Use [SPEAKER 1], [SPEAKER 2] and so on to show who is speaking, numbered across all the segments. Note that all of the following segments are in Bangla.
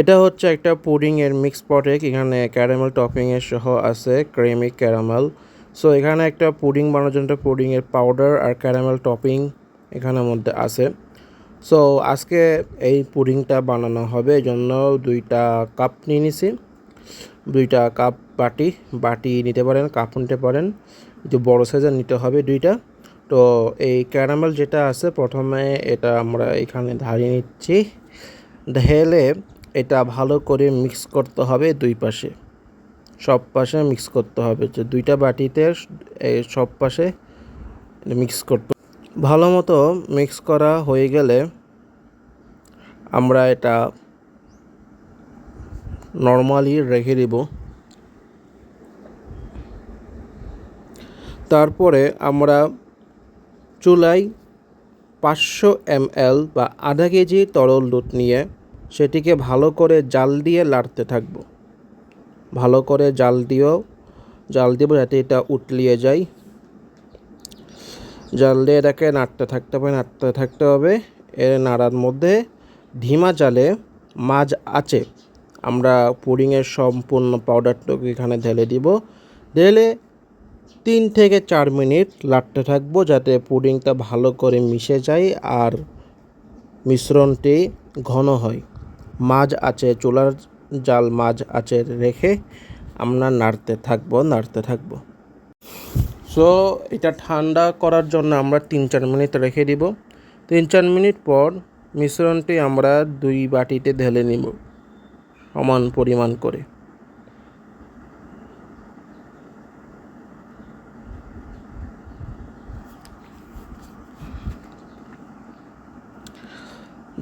[SPEAKER 1] এটা হচ্ছে একটা পুডিংয়ের মিক্স প্রোডাক্ট। এখানে ক্যারামেল টপিংয়ের সহ আছে ক্রিমি ক্যারামেল। সো এখানে একটা পুডিং বানানোর জন্য পুডিংয়ের পাউডার আর ক্যারামেল টপিং এখানের মধ্যে আছে। সো আজকে এই পুডিংটা বানানো হবে, এই জন্য 2টা কাপ নিয়ে নিছি। 2টা কাপ বাটি নিতে পারেন, কাপ নিতে পারেন, একটু বড় সাইজের নিতে হবে 2টা। তো এই ক্যারামেল যেটা আছে প্রথমে এটা আমরা এখানে ঢালিয়ে নিচ্ছি। ঢেলে এটা ভালো করে মিক্স করতে হবে সব পাশে মিক্স করতে হবে, যে 2টা বাটিতে সব পাশে মিক্স করতে ভালো মতো মিক্স করা হয়ে গেলে আমরা এটা নর্মালি রেখে দিব। তারপরে আমরা চুলায় 500 ml বা আধা কেজি তরল দুধ নিয়ে সেটিকে ভালো করে জাল দিয়ে নাড়তে থাকবো। ভালো করে জাল দিব যাতে এটা উতলিয়ে যায়। জাল দিয়ে এটাকে নাড়তে থাকতে হবে। এর নাড়ার মধ্যে ধিমা জালে মাঝ আঁচে আমরা পুডিংয়ের সম্পূর্ণ পাউডারটুকু এখানে ঢেলে 3 থেকে 4 মিনিট নাড়তে থাকবো যাতে পুডিংটা ভালো করে মিশে যায় আর মিশ্রণটি ঘন হয়। চুলার জাল মাঝ আঁচে রেখে আমরা নাড়তে থাকবো। সো এটা ঠান্ডা করার জন্য আমরা 3-4 মিনিট রেখে দিব। 3-4 মিনিট পর মিশ্রণটি আমরা 2 বাটিতে ঢেলে নিব সমান পরিমাণ করে।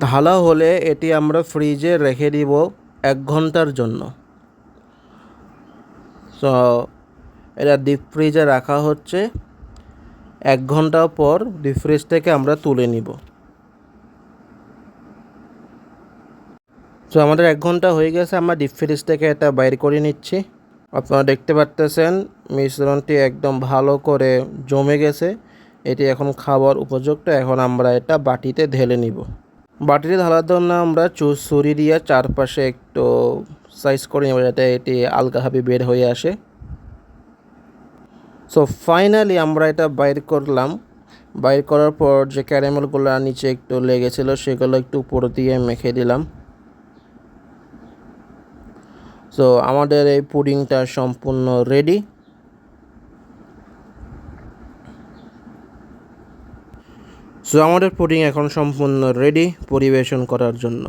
[SPEAKER 1] ঢালা হলে এটি আমরা ফ্রিজে রেখে দিব 1 ঘন্টার জন্য। সো এটা ডিপ ফ্রিজে রাখা হচ্ছে। 1 ঘন্টা পর ডিপ ফ্রিজ থেকে আমরা তুলে নিব। সো আমাদের 1 ঘন্টা হয়ে গেছে, আমরা ডিপ ফ্রিজ থেকে এটা বাইর করে নিচ্ছি। আপনারা দেখতে পারতেছেন মিশ্রণটি একদম ভালো করে জমে গেছে। এটি এখন খাবার উপযুক্ত। এখন আমরা এটা বাটিতে ঢেলে নিব। বাটিতে ঢালার জন্য আমরা ছুরি দিয়ে চারপাশে একটু সাইজ করে নেব যাতে এটি আলগাভাবে বের হয়ে আসে। সো ফাইনালি আমরা এটা বাইর করলাম। বাইর করার পর যে ক্যারামেলগুলো নিচে একটু লেগেছিল সেগুলো একটু উপর দিয়ে মেখে দিলাম। সো আমাদের এই পুডিংটা সম্পূর্ণ রেডি। সো আমাদের পুডিং এখন সম্পূর্ণ রেডি পরিবেশন করার জন্য।